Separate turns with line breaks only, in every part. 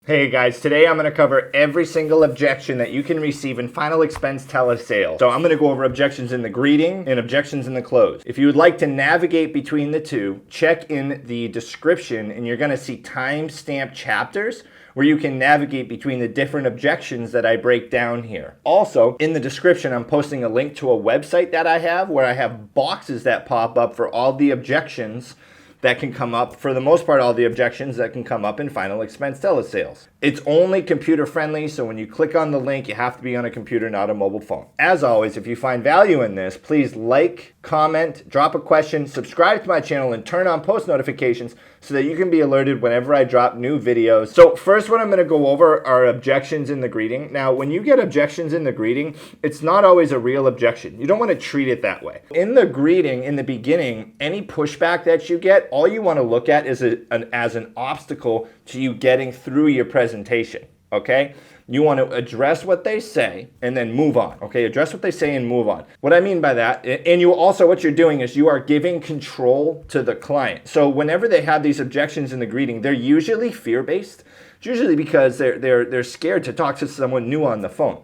Hey guys, today I'm going to cover every single objection that you can receive in final expense telesales. So I'm going to go over objections in the greeting and objections in the close. If you would like to navigate between the two, check in the description and you're going to see timestamp chapters where you can navigate between the different objections that I break down here. Also, in the description, I'm posting a link to a website that I have where I have boxes that pop up for all the objections that can come up, for the most part, all the objections that can come up in final expense telesales. It's only computer friendly, so when you click on the link, you have to be on a computer, not a mobile phone. As always, if you find value in this, please like, comment, drop a question, subscribe to my channel, and turn on post notifications so that you can be alerted whenever I drop new videos. So first, what I'm gonna go over are objections in the greeting. Now, when you get objections in the greeting, it's not always a real objection. You don't wanna treat it that way. In the greeting, in the beginning, any pushback that you get, all you wanna look at is as an obstacle to you getting through your presentation, okay? You want to address what they say and then move on, okay? Address what they say and move on. What I mean by that, and you also, what you're doing is you are giving control to the client. So whenever they have these objections in the greeting, they're usually fear-based. It's usually because they're scared to talk to someone new on the phone,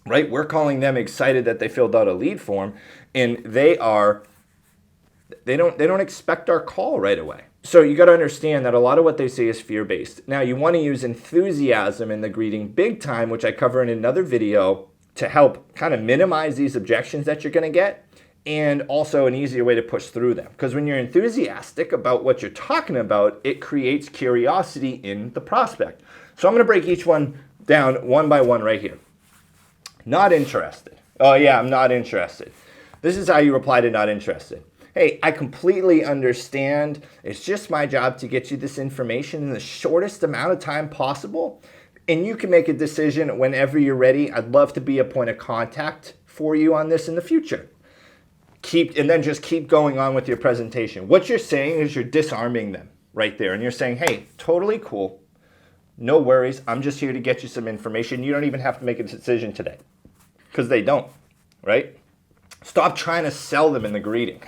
right? We're calling them excited that they filled out a lead form, and they don't expect our call right away. So you got to understand that a lot of what they say is fear-based. Now you want to use enthusiasm in the greeting big time, which I cover in another video, to help kind of minimize these objections that you're going to get, and also an easier way to push through them. Because when you're enthusiastic about what you're talking about, it creates curiosity in the prospect. So I'm going to break each one down one by one right here. Not interested. Oh yeah, I'm not interested. This is how you reply to not interested. Hey, I completely understand. It's just my job to get you this information in the shortest amount of time possible. And you can make a decision whenever you're ready. I'd love to be a point of contact for you on this in the future. And then just keep going on with your presentation. What you're saying is you're disarming them right there. And you're saying, hey, totally cool. No worries. I'm just here to get you some information. You don't even have to make a decision today. Because they don't, right? Stop trying to sell them in the greeting.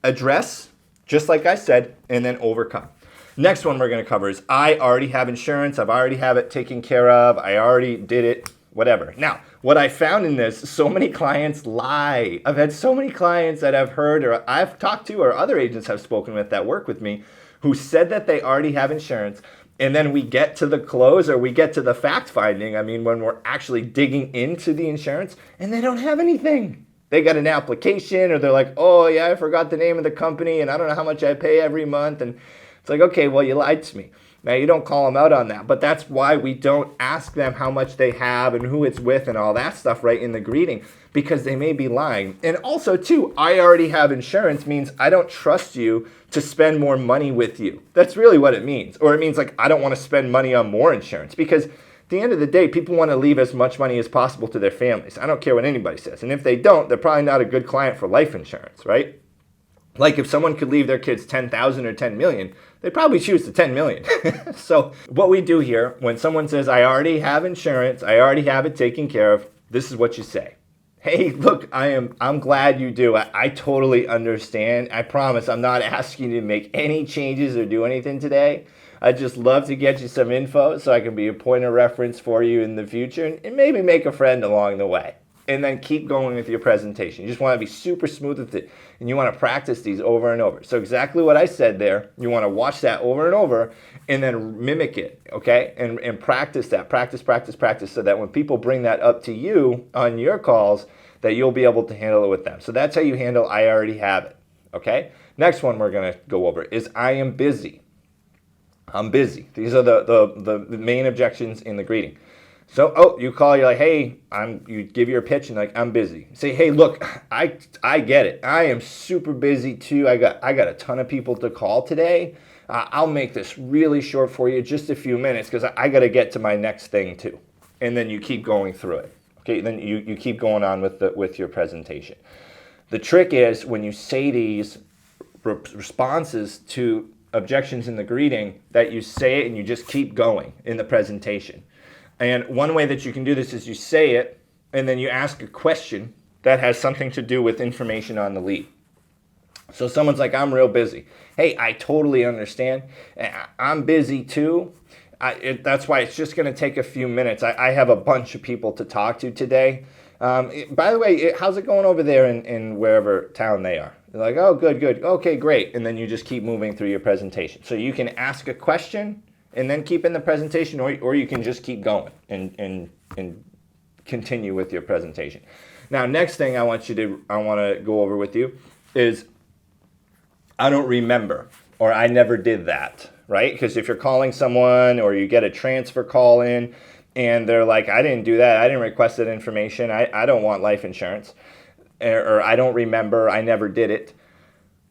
Address, just like I said, and then overcome. Next one we're going to cover is I already have insurance. I've already have it taken care of. I already did it, whatever. Now, what I found in this, so many clients lie. I've had so many clients that I've heard or I've talked to or other agents have spoken with that work with me who said that they already have insurance. And then we get to the close or we get to the fact finding. I mean, when we're actually digging into the insurance and they don't have anything. They got an application or they're like, oh yeah, I forgot the name of the company and I don't know how much I pay every month. And it's like, okay, well, you lied to me. Now you don't call them out on that, but that's why we don't ask them how much they have and who it's with and all that stuff right in the greeting, because they may be lying. And also too, I already have insurance means I don't trust you to spend more money with you. That's really what it means. Or it means like, I don't want to spend money on more insurance, because at the end of the day, people want to leave as much money as possible to their families. I don't care what anybody says. And if they don't, they're probably not a good client for life insurance, right? Like if someone could leave their kids $10,000 or $10 million, they'd probably choose the $10 million. So what we do here, when someone says, I already have insurance, I already have it taken care of, this is what you say. Hey, look, I'm glad you do. I totally understand. I promise I'm not asking you to make any changes or do anything today. I'd just love to get you some info so I can be a point of reference for you in the future and maybe make a friend along the way. And then keep going with your presentation. You just want to be super smooth with it. And you want to practice these over and over. So exactly what I said there, you want to watch that over and over and then mimic it, okay? And practice that. Practice so that when people bring that up to you on your calls, that you'll be able to handle it with them. So that's how you handle I already have it, okay? Next one we're going to go over is I am busy. I'm busy. These are the main objections in the greeting. So, you call, you're like, hey, you give your pitch and like, I'm busy. Say, hey, look, I get it. I am super busy too. I got a ton of people to call today. I'll make this really short for you, just a few minutes, because I got to get to my next thing too. And then you keep going through it. Okay, then you keep going on with your presentation. The trick is when you say these responses to objections in the greeting, that you say it and you just keep going in the presentation. And one way that you can do this is you say it and then you ask a question that has something to do with information on the lead. So someone's like, I'm real busy. Hey, I totally understand. I'm busy too. That's why it's just going to take a few minutes. I have a bunch of people to talk to today. By the way, how's it going over there in wherever town they are? They're like, oh, good. Okay, great. And then you just keep moving through your presentation. So you can ask a question and then keep in the presentation, or you can just keep going and continue with your presentation. Now, next thing I want to go over with you is I don't remember, or I never did that, right? Because if you're calling someone or you get a transfer call in and they're like, I didn't do that, I didn't request that information, I don't want life insurance, or I don't remember, I never did it.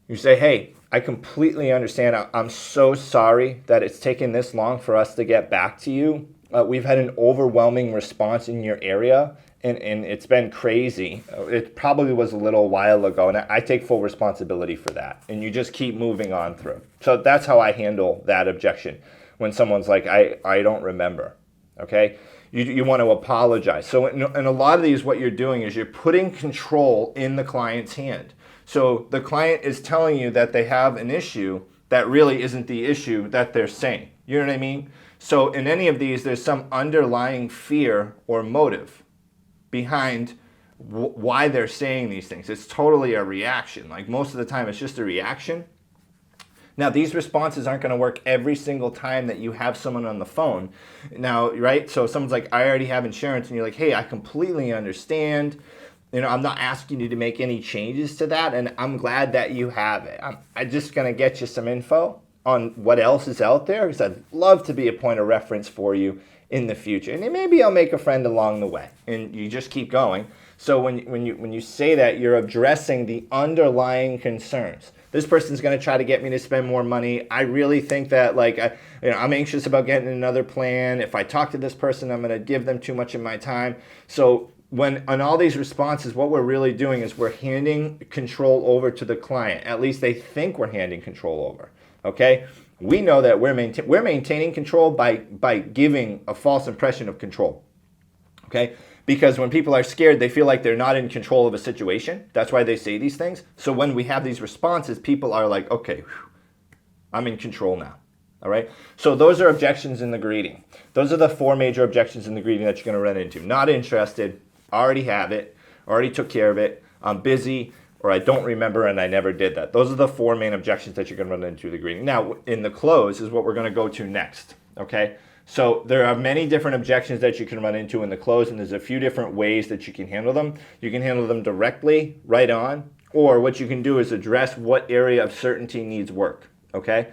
You say, hey, I completely understand. I'm so sorry that it's taken this long for us to get back to you. We've had an overwhelming response in your area, and it's been crazy. It probably was a little while ago, and I take full responsibility for that. And you just keep moving on through. So that's how I handle that objection when someone's like, I don't remember, okay? You want to apologize. So in a lot of these, what you're doing is you're putting control in the client's hand. So the client is telling you that they have an issue that really isn't the issue that they're saying. You know what I mean? So in any of these, there's some underlying fear or motive behind why they're saying these things. It's totally a reaction. Like most of the time, it's just a reaction. Now, these responses aren't going to work every single time that you have someone on the phone. Now, right? So if someone's like, I already have insurance, and you're like, hey, I completely understand. I'm not asking you to make any changes to that, and I'm glad that you have it. I'm just going to get you some info on what else is out there, because I'd love to be a point of reference for you in the future. And then maybe I'll make a friend along the way, and you just keep going. So when you say that, you're addressing the underlying concerns. This person's going to try to get me to spend more money. I really think that I'm anxious about getting another plan. If I talk to this person, I'm going to give them too much of my time. So on all these responses, what we're really doing is we're handing control over to the client. At least they think we're handing control over. Okay? We know that we're maintaining control by giving a false impression of control. Okay? Because when people are scared, they feel like they're not in control of a situation. That's why they say these things. So when we have these responses, people are like, okay, I'm in control now. All right? So those are objections in the greeting. Those are the 4 major objections in the greeting that you're going to run into. Not interested, already have it, already took care of it, I'm busy, or I don't remember and I never did that. Those are the 4 main objections that you're going to run into the greeting. Now, in the close is what we're going to go to next. Okay? So there are many different objections that you can run into in the close, and there's a few different ways that you can handle them. You can handle them directly, right on, or what you can do is address what area of certainty needs work, okay?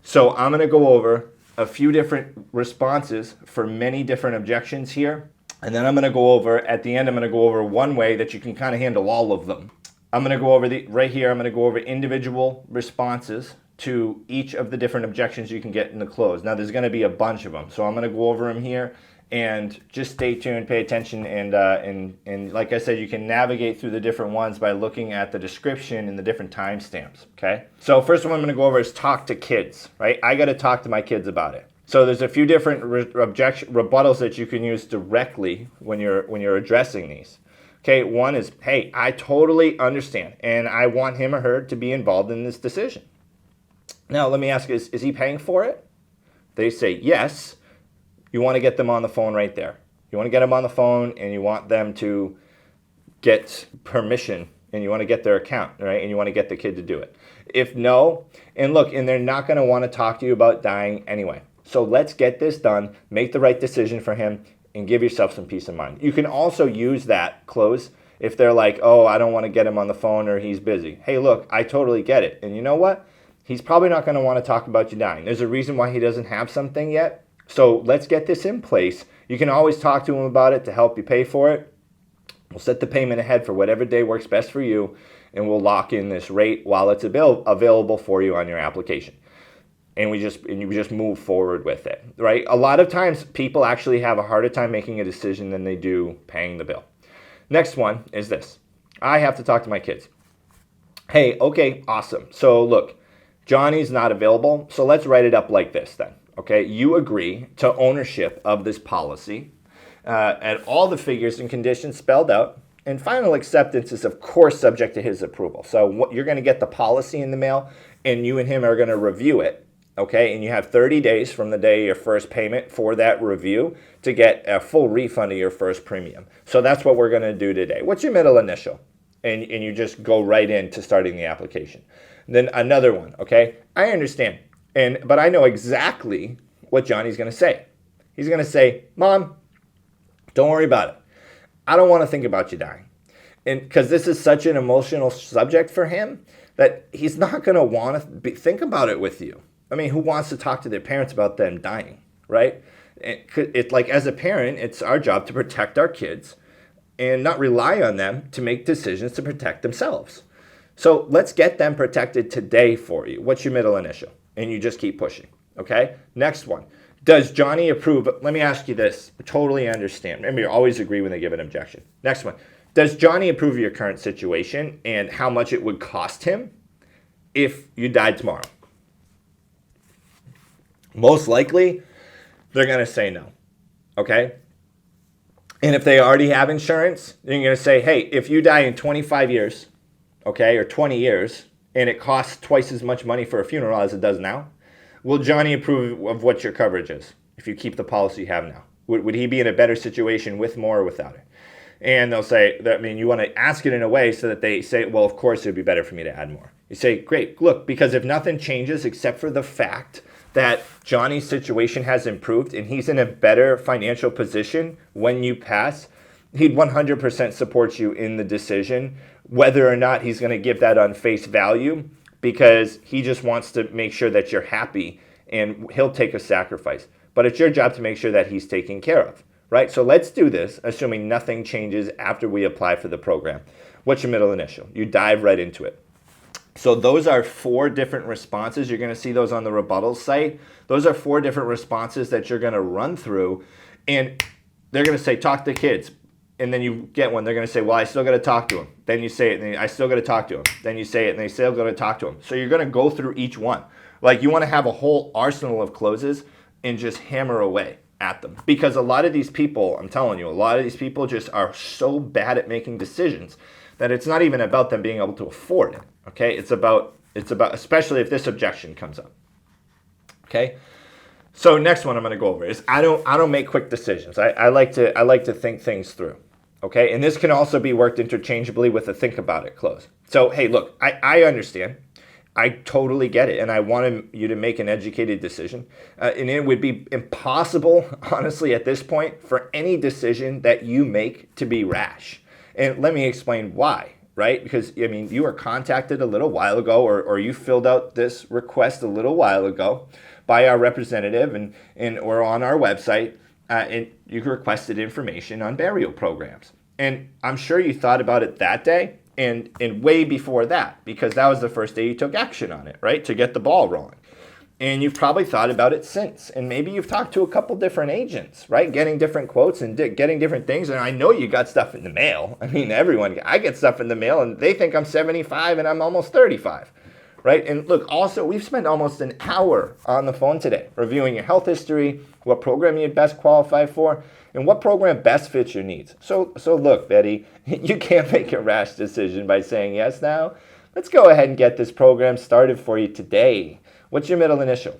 So I'm going to go over a few different responses for many different objections here, and then I'm going to go over, at the end, I'm going to go over one way that you can kind of handle all of them. I'm going to go over right here, I'm going to go over individual responses to each of the different objections you can get in the close. Now, there's going to be a bunch of them, so I'm going to go over them here, and just stay tuned, pay attention, and like I said, you can navigate through the different ones by looking at the description and the different timestamps, okay? So first one I'm going to go over is talk to kids, right? I got to talk to my kids about it. So there's a few different rebuttals that you can use directly when you're addressing these. Okay, one is, hey, I totally understand, and I want him or her to be involved in this decision. Now, let me ask, is he paying for it? They say yes. You want to get them on the phone right there. You want to get them on the phone, and you want them to get permission, and you want to get their account, right? And you want to get the kid to do it. If no, and look, and they're not going to want to talk to you about dying anyway. So let's get this done, make the right decision for him, and give yourself some peace of mind. You can also use that close if they're like, oh, I don't want to get him on the phone or he's busy. Hey, look, I totally get it. And you know what? He's probably not going to want to talk about you dying. There's a reason why he doesn't have something yet. So let's get this in place. You can always talk to him about it to help you pay for it. We'll set the payment ahead for whatever day works best for you, and we'll lock in this rate while it's available for you on your application. And you just move forward with it, right? A lot of times people actually have a harder time making a decision than they do paying the bill. Next one is this. I have to talk to my kids. Hey, okay, awesome. So look, Johnny's not available, so let's write it up like this then, okay? You agree to ownership of this policy and all the figures and conditions spelled out, and final acceptance is, of course, subject to his approval. So you're going to get the policy in the mail, and you and him are going to review it, okay? And you have 30 days from the day of your first payment for that review to get a full refund of your first premium. So that's what we're going to do today. What's your middle initial? And you just go right into starting the application. Then another one, okay? I understand, but I know exactly what Johnny's going to say. He's going to say, Mom, don't worry about it. I don't want to think about you dying. And because this is such an emotional subject for him that he's not going to want to think about it with you. I mean, who wants to talk to their parents about them dying, right? It's like, as a parent, it's our job to protect our kids and not rely on them to make decisions to protect themselves. So let's get them protected today for you. What's your middle initial? And you just keep pushing, okay? Next one. Does Johnny approve? Let me ask you this. I totally understand. Remember, you always agree when they give an objection. Next one. Does Johnny approve of your current situation and how much it would cost him if you died tomorrow? Most likely, they're going to say no, okay? And if they already have insurance, they're going to say, hey, if you die in 25 years, okay, or 20 years, and it costs twice as much money for a funeral as it does now, will Johnny approve of what your coverage is if you keep the policy you have now? Would he be in a better situation with more or without it? And they'll say, I mean, you want to ask it in a way so that they say, well, of course, it would be better for me to add more. You say, great, look, because if nothing changes except for the fact that Johnny's situation has improved and he's in a better financial position when you pass, he'd 100% support you in the decision, whether or not he's going to give that on face value, because he just wants to make sure that you're happy and he'll take a sacrifice. But it's your job to make sure that he's taken care of, right? So let's do this, assuming nothing changes after we apply for the program. What's your middle initial? You dive right into it. So those are 4 different responses. You're going to see those on the Rebuttal site. Those are 4 different responses that you're going to run through. And they're going to say, talk to kids. And then you get one. They're going to say, well, I still got to talk to him. Then you say it. And I still got to talk to him. Then you say it. And they still got to talk to him. So you're going to go through each one. Like, you want to have a whole arsenal of closes and just hammer away at them. Because a lot of these people, I'm telling you, a lot of these people just are so bad at making decisions that it's not even about them being able to afford it. Okay, it's about especially if this objection comes up. Okay, so next one I'm going to go over is I don't make quick decisions. I like to think things through. Okay, and this can also be worked interchangeably with a think about it clause. So hey, look, I understand. I totally get it, and I want you to make an educated decision. And it would be impossible, honestly, at this point, for any decision that you make to be rash. And let me explain why, right? Because, I mean, you were contacted a little while ago, or you filled out this request a little while ago by our representative or on our website, and you requested information on burial programs. And I'm sure you thought about it that day and way before that, because that was the first day you took action on it, right? To get the ball rolling. And you've probably thought about it since. And maybe you've talked to a couple different agents, right? Getting different quotes and getting different things. And I know you got stuff in the mail. I mean, I get stuff in the mail and they think I'm 75 and I'm almost 35, right? And look, also, we've spent almost an hour on the phone today reviewing your health history, what program you'd best qualify for, and what program best fits your needs. So look, Betty, you can't make a rash decision by saying yes now. Let's go ahead and get this program started for you today. What's your middle initial?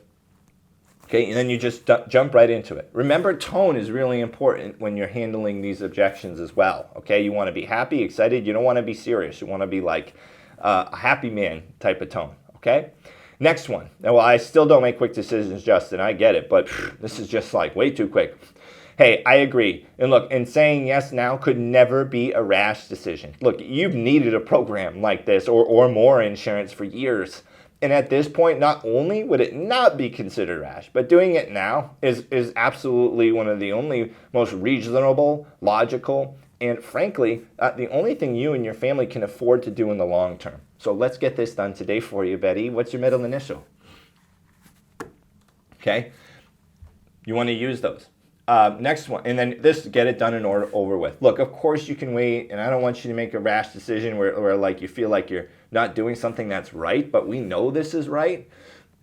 Okay, and then you just jump right into it. Remember, tone is really important when you're handling these objections as well. Okay, you want to be happy, excited. You don't want to be serious. You want to be like a happy man type of tone. Okay, next one. Now, well, I still don't make quick decisions, Justin. I get it, but this is just like way too quick. Hey, I agree. And look, and saying yes now could never be a rash decision. Look, you've needed a program like this or more insurance for years. And at this point, not only would it not be considered rash, but doing it now is absolutely one of the only most reasonable, logical, and frankly, the only thing you and your family can afford to do in the long term. So let's get this done today for you, Betty. What's your middle initial? Okay, you want to use those. Next one, and then this, get it done and over with. Look, of course you can wait, and I don't want you to make a rash decision where like you feel like you're not doing something that's right, but we know this is right.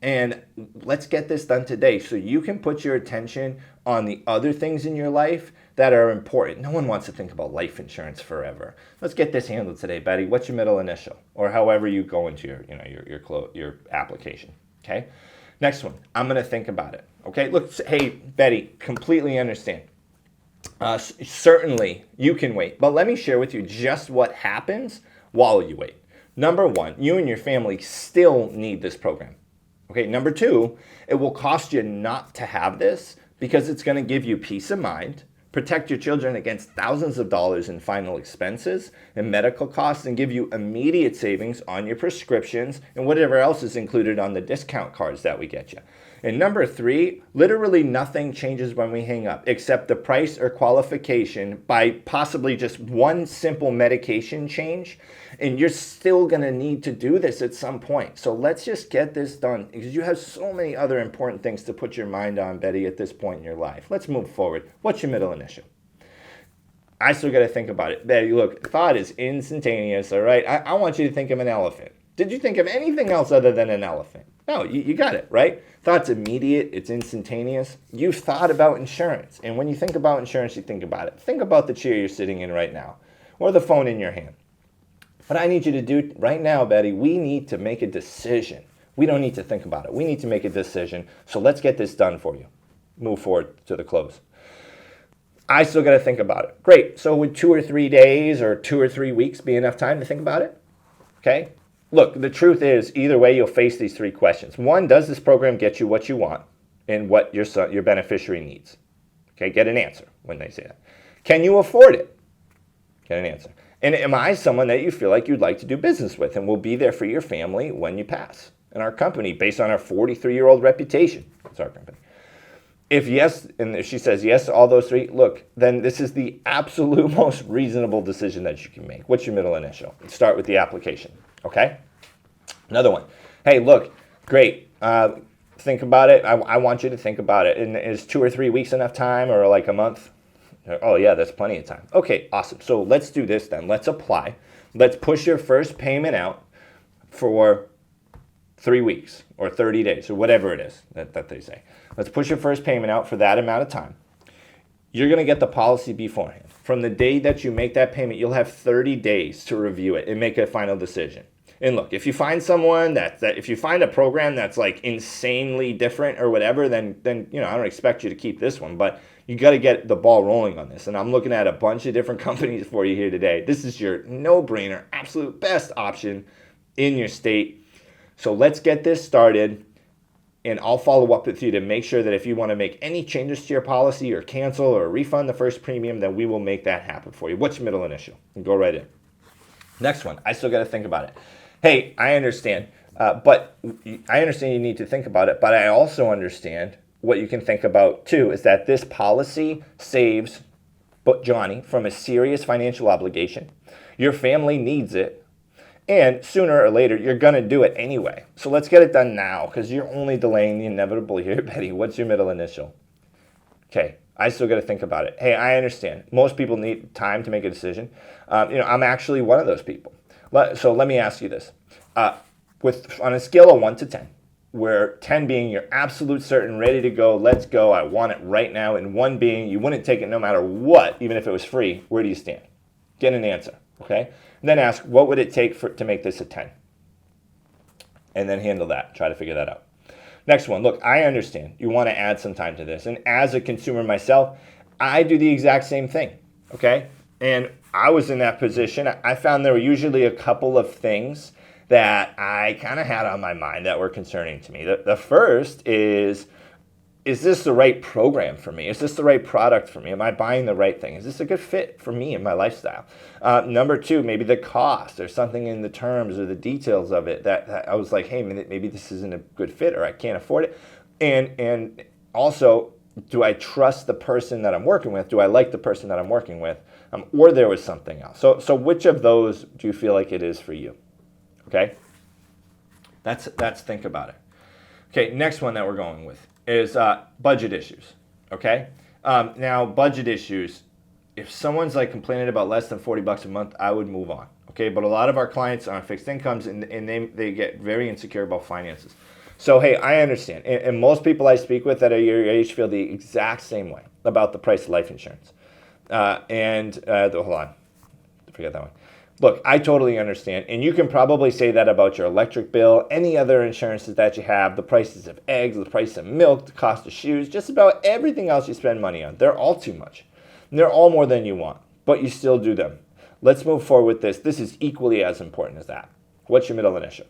And let's get this done today so you can put your attention on the other things in your life that are important. No one wants to think about life insurance forever. Let's get this handled today, Betty. What's your middle initial? Or however you go into your application, okay? Next one, I'm going to think about it. Okay, look, hey, Betty, completely understand. Certainly, you can wait, but let me share with you just what happens while you wait. Number one, you and your family still need this program. Okay, number two, it will cost you not to have this because it's going to give you peace of mind, protect your children against thousands of dollars in final expenses and medical costs, and give you immediate savings on your prescriptions and whatever else is included on the discount cards that we get you. And number three, literally nothing changes when we hang up except the price or qualification by possibly just one simple medication change. And you're still going to need to do this at some point. So let's just get this done because you have so many other important things to put your mind on, Betty, at this point in your life. Let's move forward. What's your middle initial? I still got to think about it. Betty, look, thought is instantaneous, all right? I want you to think of an elephant. Did you think of anything else other than an elephant? No, you got it, right? Thought's immediate, it's instantaneous. You've thought about insurance. And when you think about insurance, you think about it. Think about the chair you're sitting in right now or the phone in your hand. What I need you to do right now, Betty, we need to make a decision. We don't need to think about it. We need to make a decision. So let's get this done for you. Move forward to the close. I still got to think about it. Great. So would 2 or 3 days or 2 or 3 weeks be enough time to think about it? Okay. Look, the truth is, either way, you'll face these 3 questions. One, does this program get you what you want and what your beneficiary needs? Okay, get an answer when they say that. Can you afford it? Get an answer. And am I someone that you feel like you'd like to do business with and will be there for your family when you pass? And our company, based on our 43-year-old reputation, it's our company. If yes, and if she says yes to all those 3, look, then this is the absolute most reasonable decision that you can make. What's your middle initial? Let's start with the application, okay? Another one. Hey, look, great. Think about it. I want you to think about it. And is 2 or 3 weeks enough time or like a month? Oh, yeah, that's plenty of time. Okay, awesome. So let's do this then. Let's apply. Let's push your first payment out for 3 weeks or 30 days or whatever it is that they say. Let's push your first payment out for that amount of time. You're going to get the policy beforehand. From the day that you make that payment, you'll have 30 days to review it and make a final decision. And look, if you find someone if you find a program that's like insanely different or whatever, then I don't expect you to keep this one, but you got to get the ball rolling on this. And I'm looking at a bunch of different companies for you here today. This is your no-brainer, absolute best option in your state. So let's get this started, and I'll follow up with you to make sure that if you want to make any changes to your policy or cancel or refund the first premium, then we will make that happen for you. What's your middle initial? And go right in. Next one, I still got to think about it. Hey, I understand, but I understand you need to think about it, but I also understand what you can think about too is that this policy saves Johnny from a serious financial obligation. Your family needs it, and sooner or later, you're going to do it anyway. So let's get it done now because you're only delaying the inevitable here. Betty, what's your middle initial? Okay, I still got to think about it. Hey, I understand. Most people need time to make a decision. I'm actually one of those people. So let me ask you this. On a scale of 1 to 10, where 10 being you're absolute certain, ready to go, let's go, I want it right now, and 1 being you wouldn't take it no matter what, even if it was free, where do you stand? Get an answer, okay? And then ask, what would it take to make this a 10? And then handle that. Try to figure that out. Next one, look, I understand. You want to add some time to this. And as a consumer myself, I do the exact same thing, okay? And I was in that position. I found there were usually a couple of things that I kind of had on my mind that were concerning to me. The first is this the right program for me? Is this the right product for me? Am I buying the right thing? Is this a good fit for me and my lifestyle? Number 2, maybe the cost. There's something in the terms or the details of it that I was like, hey, maybe this isn't a good fit or I can't afford it. And also, do I trust the person that I'm working with? Do I like the person that I'm working with? Or there was something else. So which of those do you feel like it is for you? Okay, that's think about it. Okay, next one that we're going with is budget issues. Okay, now budget issues. If someone's like complaining about less than $40 a month, I would move on. Okay, but a lot of our clients are on fixed incomes and they get very insecure about finances. So hey, I understand, and most people I speak with that are your age feel the exact same way about the price of life insurance. Hold on, forget that one. Look, I totally understand, and you can probably say that about your electric bill, any other insurances that you have, the prices of eggs, the price of milk, the cost of shoes, just about everything else you spend money on. They're all too much. And they're all more than you want, but you still do them. Let's move forward with this. This is equally as important as that. What's your middle initial?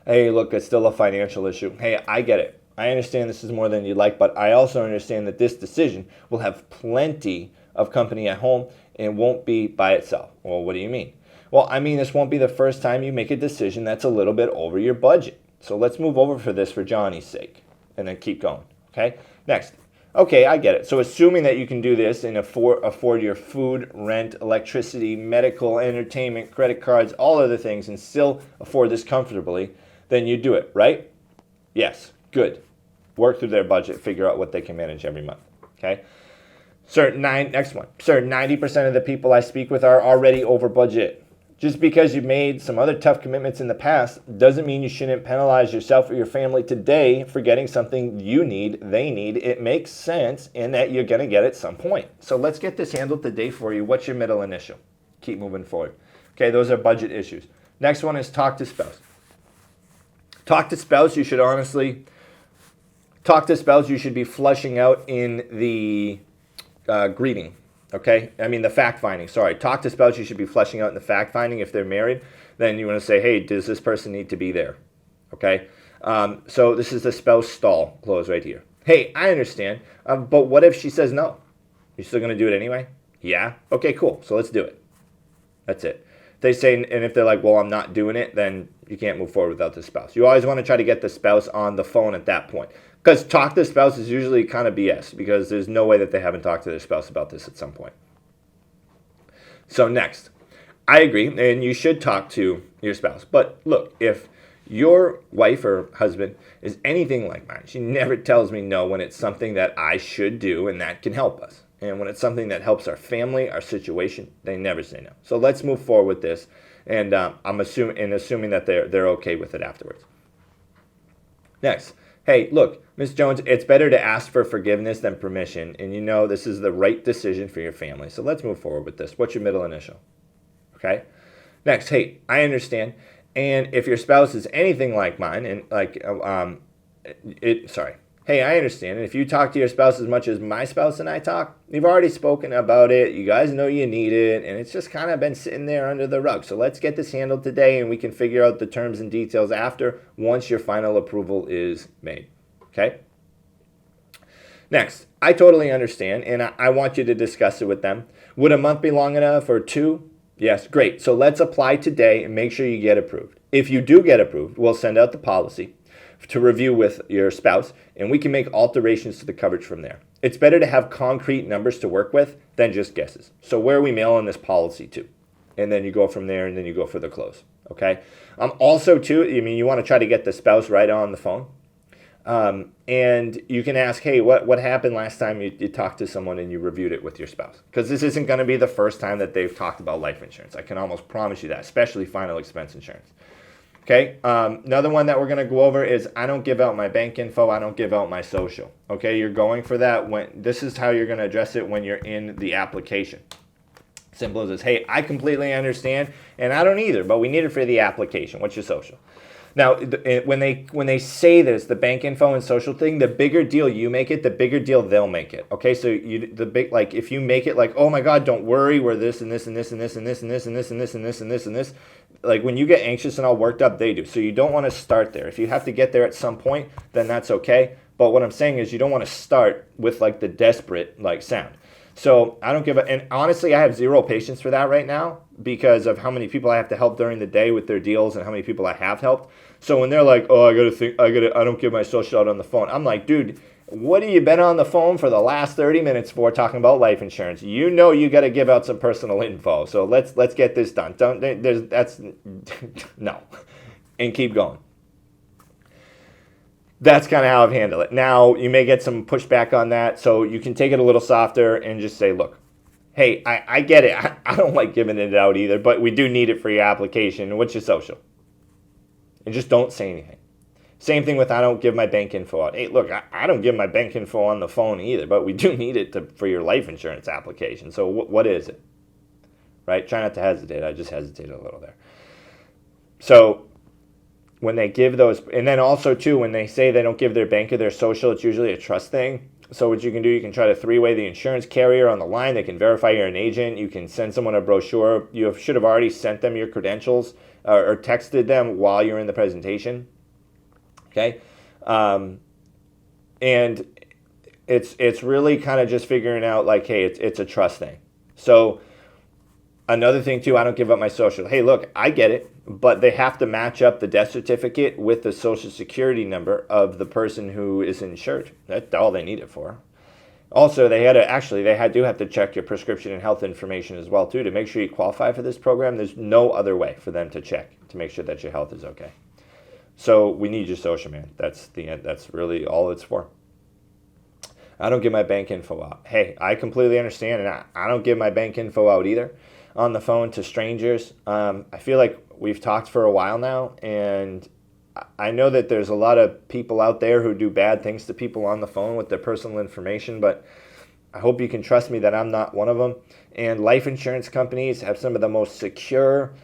Hey, look, it's still a financial issue. Hey, I get it. I understand this is more than you'd like, but I also understand that this decision will have plenty of company at home and won't be by itself. Well, what do you mean? Well, I mean, this won't be the first time you make a decision that's a little bit over your budget. So let's move over for this for Johnny's sake and then keep going, okay? Next. Okay, I get it. So assuming that you can do this and afford your food, rent, electricity, medical, entertainment, credit cards, all other things, and still afford this comfortably, then you do it, right? Yes, good. Work through their budget, figure out what they can manage every month, okay? Next one. Sir, 90% of the people I speak with are already over budget. Just because you've made some other tough commitments in the past doesn't mean you shouldn't penalize yourself or your family today for getting something you need, they need. It makes sense in that you're going to get at some point. So let's get this handled today for you. What's your middle initial? Keep moving forward. Okay, those are budget issues. Next one is talk to spouse. Talk to spouse, you should be flushing out in the greeting, okay? I mean the fact finding, sorry. Talk to spouse, you should be fleshing out in the fact finding. If they're married, then you want to say, hey, does this person need to be there, okay? So this is the spouse stall clause right here. Hey, I understand, but what if she says no? You're still going to do it anyway? Yeah? Okay, cool. So let's do it. That's it. They say, and if they're like, well, I'm not doing it, then you can't move forward without the spouse. You always want to try to get the spouse on the phone at that point. Because talk to the spouse is usually kind of BS, because there's no way that they haven't talked to their spouse about this at some point. So next, I agree, and you should talk to your spouse. But look, if your wife or husband is anything like mine, she never tells me no when it's something that I should do and that can help us. And when it's something that helps our family, our situation, they never say no. So let's move forward with this, and I'm assuming that they're okay with it afterwards. Next. Hey, look, Ms. Jones, it's better to ask for forgiveness than permission, and you know this is the right decision for your family. So let's move forward with this. What's your middle initial? Okay? Next, hey, I understand, and if your spouse is anything like mine, and hey, I understand, and if you talk to your spouse as much as my spouse and I talk, you've already spoken about it, you guys know you need it, and it's just kind of been sitting there under the rug. So let's get this handled today, and we can figure out the terms and details after, once your final approval is made, okay? Next, I totally understand, and I want you to discuss it with them. Would a month be long enough, or 2? Yes, great. So let's apply today and make sure you get approved. If you do get approved, we'll send out the policy to review with your spouse, and we can make alterations to the coverage from there. It's better to have concrete numbers to work with than just guesses. So where are we mailing this policy to? And then you go from there, and then you go for the close, okay? Also, too, I mean, you want to try to get the spouse right on the phone. And you can ask, hey, what happened last time you talked to someone and you reviewed it with your spouse? Because this isn't going to be the first time that they've talked about life insurance. I can almost promise you that, especially final expense insurance. Okay, another one that we're going to go over is I don't give out my bank info, I don't give out my social. Okay, you're going for that. This is how you're going to address it when you're in the application. Simple as this. Hey, I completely understand, and I don't either, but we need it for the application. What's your social? Now, when they say this, the bank info and social thing, the bigger deal you make it, the bigger deal they'll make it. Okay, so if you make it like, oh my God, don't worry, we're this and this and this and this and this and this and this and this and this and this and this. Like when you get anxious and all worked up, they do. So you don't want to start there. If you have to get there at some point, then that's okay. But what I'm saying is you don't want to start with like the desperate like sound. So I don't give a, and honestly, I have zero patience for that right now because of how many people I have to help during the day with their deals and how many people I have helped. So when they're like, oh, I don't give my social out on the phone. I'm like, dude, what have you been on the phone for the last 30 minutes for talking about life insurance? You know you got to give out some personal info. So let's get this done. No. And keep going. That's kind of how I've handled it. Now, you may get some pushback on that, so you can take it a little softer and just say, look, hey, I get it. I don't like giving it out either, but we do need it for your application. What's your social? And just don't say anything. Same thing with I don't give my bank info out. Hey, look, I don't give my bank info on the phone either, but we do need it for your life insurance application. So what is it? right? Try not to hesitate. I just hesitated a little there. So when they give those, and then also too, when they say they don't give their banker their social, it's usually a trust thing. So what you can do, you can try to three-way the insurance carrier on the line. They can verify you're an agent. You can send someone a brochure. You should have already sent them your credentials or texted them while you're in the presentation. Okay, and it's really kind of just figuring out like, hey, it's a trust thing. So another thing too, I don't give up my social. Hey, look, I get it, but they have to match up the death certificate with the social security number of the person who is insured. That's all they need it for. Also, they do have to check your prescription and health information as well too to make sure you qualify for this program. There's no other way for them to check to make sure that your health is okay. So we need your social, man. That's the end. That's really all it's for. I don't give my bank info out. Hey, I completely understand, and I don't give my bank info out either on the phone to strangers. I feel like we've talked for a while now, and I know that there's a lot of people out there who do bad things to people on the phone with their personal information, but I hope you can trust me that I'm not one of them. And life insurance companies have some of the most secure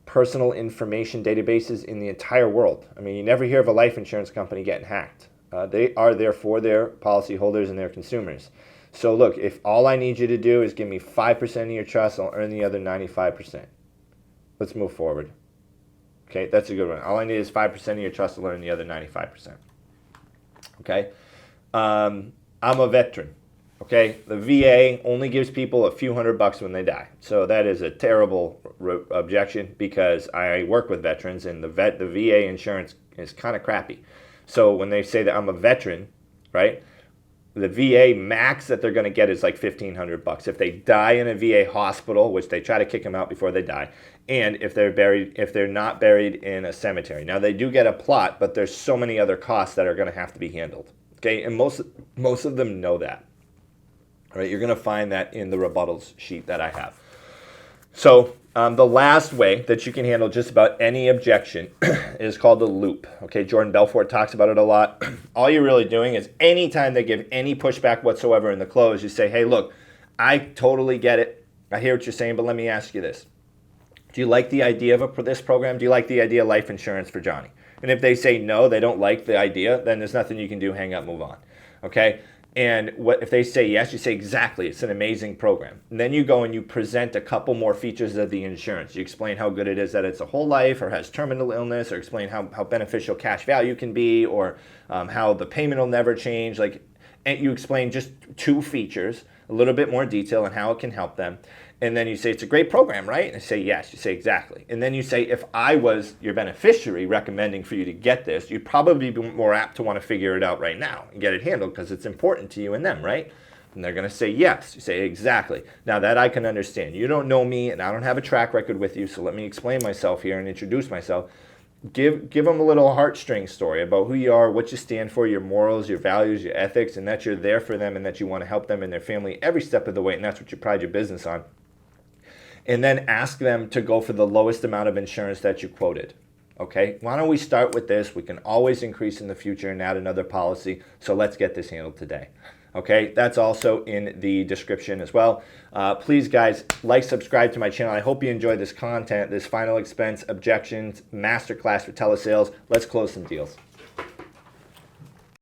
personal information databases in the entire world. I mean, you never hear of a life insurance company getting hacked. They are there for their policyholders and their consumers. So look, if all I need you to do is give me 5% of your trust, I'll earn the other 95%. Let's move forward. Okay, that's a good one. All I need is 5% of your trust to earn the other 95%. Okay, I'm a veteran. Okay, the VA only gives people a few $100 when they die. So that is a terrible objection because I work with veterans and the VA insurance is kind of crappy. So when they say that I'm a veteran, right, the VA max that they're going to get is like $1,500 if they die in a VA hospital, which they try to kick them out before they die, and if they're not buried in a cemetery. Now they do get a plot, but there's so many other costs that are going to have to be handled. Okay, and most of them know that. All right, you're going to find that in the rebuttals sheet that I have. So the last way that you can handle just about any objection is called a loop. Okay, Jordan Belfort talks about it a lot. All you're really doing is anytime they give any pushback whatsoever in the close, you say, hey, look, I totally get it. I hear what you're saying, but let me ask you this. Do you like the idea of this program? Do you like the idea of life insurance for Johnny? And if they say no, they don't like the idea, then there's nothing you can do. Hang up, move on. Okay? And what if they say yes, you say exactly, it's an amazing program. And then you go and you present a couple more features of the insurance. You explain how good it is that it's a whole life or has terminal illness, or explain how beneficial cash value can be, or how the payment will never change. And you explain just two features, a little bit more detail on how it can help them. And then you say, it's a great program, right? And they say, yes. You say, exactly. And then you say, if I was your beneficiary recommending for you to get this, you'd probably be more apt to want to figure it out right now and get it handled because it's important to you and them, right? And they're going to say, yes. You say, exactly. Now that I can understand. You don't know me and I don't have a track record with you, so let me explain myself here and introduce myself. Give them a little heartstring story about who you are, what you stand for, your morals, your values, your ethics, and that you're there for them and that you want to help them and their family every step of the way, and that's what you pride your business on. And then ask them to go for the lowest amount of insurance that you quoted. Okay, why don't we start with this? We can always increase in the future and add another policy. So let's get this handled today. Okay, that's also in the description as well. Please, guys, subscribe to my channel. I hope you enjoyed this content, this final expense objections masterclass for telesales. Let's close some deals.